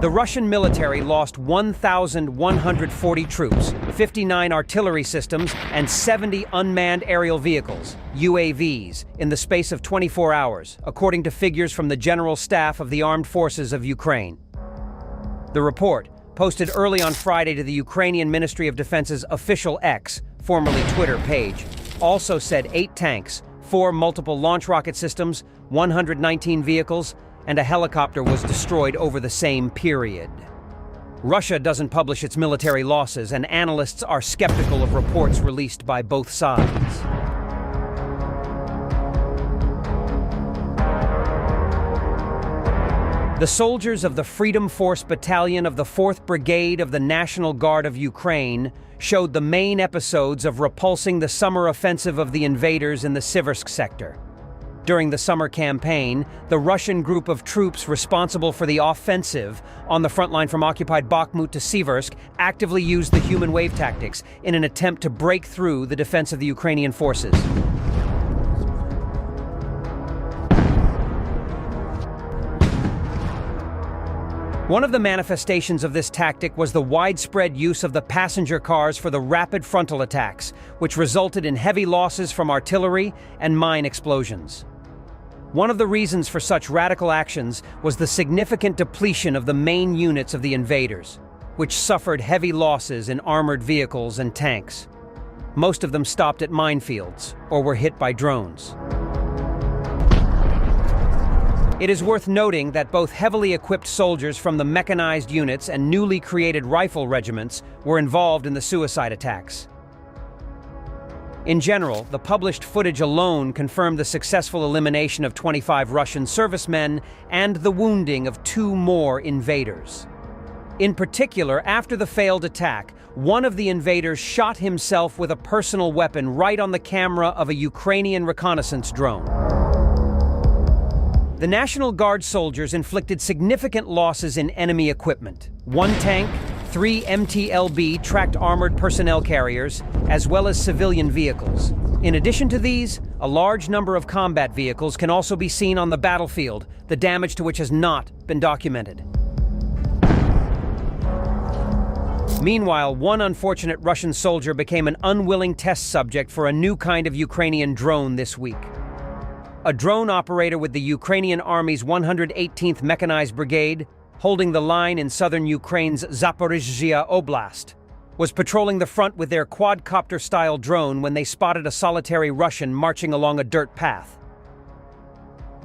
The Russian military lost 1,140 troops, 59 artillery systems, and 70 unmanned aerial vehicles, UAVs, in the space of 24 hours, according to figures from the General Staff of the Armed Forces of Ukraine. The report, posted early on Friday to the Ukrainian Ministry of Defense's official X, formerly Twitter, page, also said 8 tanks, 4 multiple launch rocket systems, 119 vehicles, and a helicopter was destroyed over the same period. Russia doesn't publish its military losses, and analysts are skeptical of reports released by both sides. The soldiers of the Freedom Force Battalion of the 4th Brigade of the National Guard of Ukraine showed the main episodes of repulsing the summer offensive of the invaders in the Siversk sector. During the summer campaign, the Russian group of troops responsible for the offensive on the front line from occupied Bakhmut to Siversk actively used the human wave tactics in an attempt to break through the defense of the Ukrainian forces. One of the manifestations of this tactic was the widespread use of the passenger cars for the rapid frontal attacks, which resulted in heavy losses from artillery and mine explosions. One of the reasons for such radical actions was the significant depletion of the main units of the invaders, which suffered heavy losses in armored vehicles and tanks. Most of them stopped at minefields or were hit by drones. It is worth noting that both heavily equipped soldiers from the mechanized units and newly created rifle regiments were involved in the suicide attacks. In general, the published footage alone confirmed the successful elimination of 25 Russian servicemen and the wounding of 2 more invaders. In particular, after the failed attack, one of the invaders shot himself with a personal weapon right on the camera of a Ukrainian reconnaissance drone. The National Guard soldiers inflicted significant losses in enemy equipment. 1 tank, 3 MTLB tracked armored personnel carriers, as well as civilian vehicles. In addition to these, a large number of combat vehicles can also be seen on the battlefield, the damage to which has not been documented. Meanwhile, one unfortunate Russian soldier became an unwilling test subject for a new kind of Ukrainian drone this week. A drone operator with the Ukrainian Army's 118th Mechanized Brigade, holding the line in southern Ukraine's Zaporizhzhia Oblast, was patrolling the front with their quadcopter-style drone when they spotted a solitary Russian marching along a dirt path.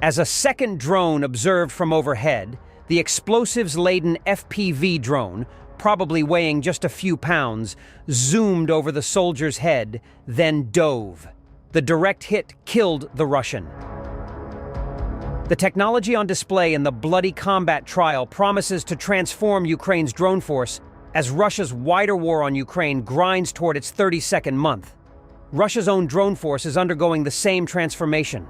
As a second drone observed from overhead, the explosives-laden FPV drone, probably weighing just a few pounds, zoomed over the soldier's head, then dove. The direct hit killed the Russian. The technology on display in the bloody combat trial promises to transform Ukraine's drone force as Russia's wider war on Ukraine grinds toward its 32nd month. Russia's own drone force is undergoing the same transformation.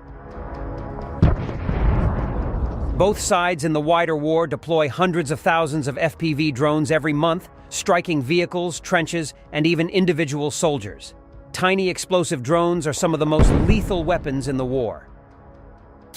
Both sides in the wider war deploy hundreds of thousands of FPV drones every month, striking vehicles, trenches, and even individual soldiers. Tiny explosive drones are some of the most lethal weapons in the war.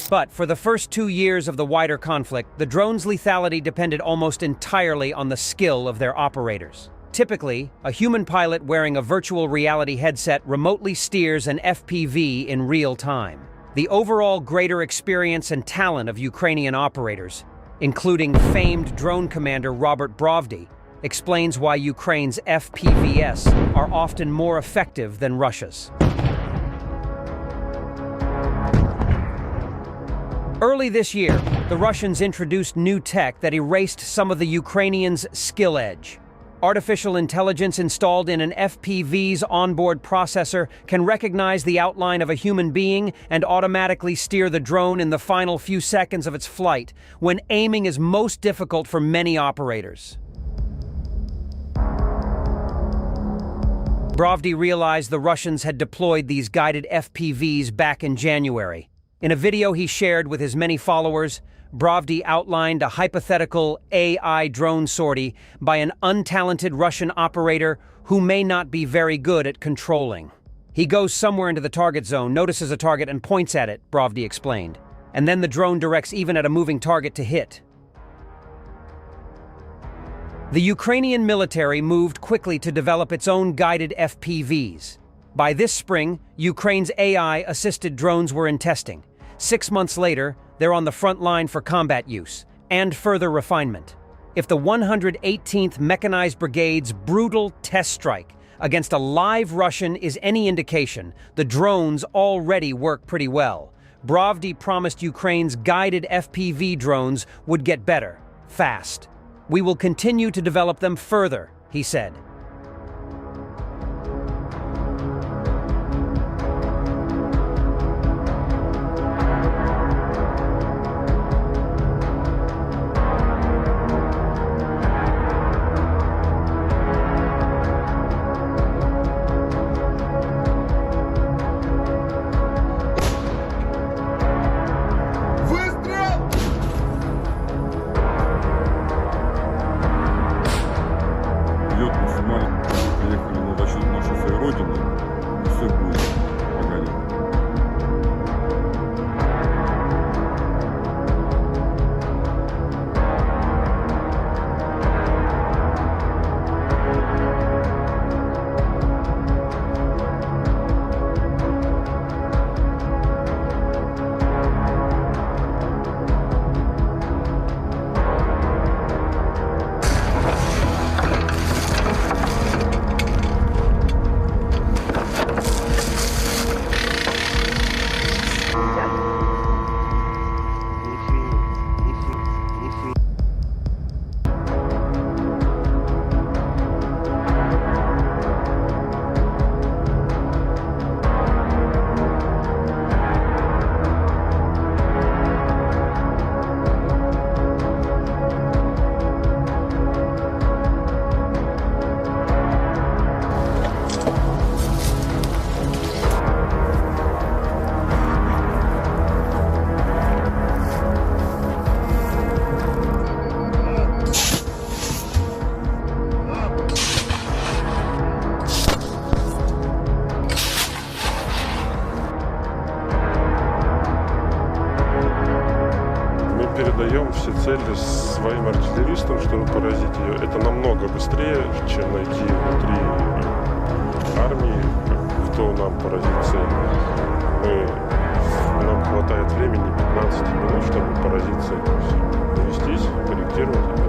But for the first 2 years of the wider conflict, the drones' lethality depended almost entirely on the skill of their operators. Typically, a human pilot wearing a virtual reality headset remotely steers an FPV in real time. The overall greater experience and talent of Ukrainian operators, including famed drone commander Robert Brovdy, explains why Ukraine's FPVs are often more effective than Russia's. Early this year, the Russians introduced new tech that erased some of the Ukrainians' skill edge. Artificial intelligence installed in an FPV's onboard processor can recognize the outline of a human being and automatically steer the drone in the final few seconds of its flight, when aiming is most difficult for many operators. Brovdy realized the Russians had deployed these guided FPVs back in January. In a video he shared with his many followers, Brovdy outlined a hypothetical AI drone sortie by an untalented Russian operator who may not be very good at controlling. He goes somewhere into the target zone, notices a target and points at it, Brovdy explained. And then the drone directs even at a moving target to hit. The Ukrainian military moved quickly to develop its own guided FPVs. By this spring, Ukraine's AI-assisted drones were in testing. 6 months later, they're on the front line for combat use and further refinement. If the 118th Mechanized Brigade's brutal test strike against a live Russian is any indication, the drones already work pretty well. Bravdi promised Ukraine's guided FPV drones would get better, fast. We will continue to develop them further, he said. Поехали на шоссе Родины, все будет погонять. Передаем все цели своим артиллеристам, чтобы поразить ее. Это намного быстрее, чем найти внутри армии, кто нам поразит цель. Нам хватает времени 15 минут, чтобы поразить цель. Навестись, корректировать.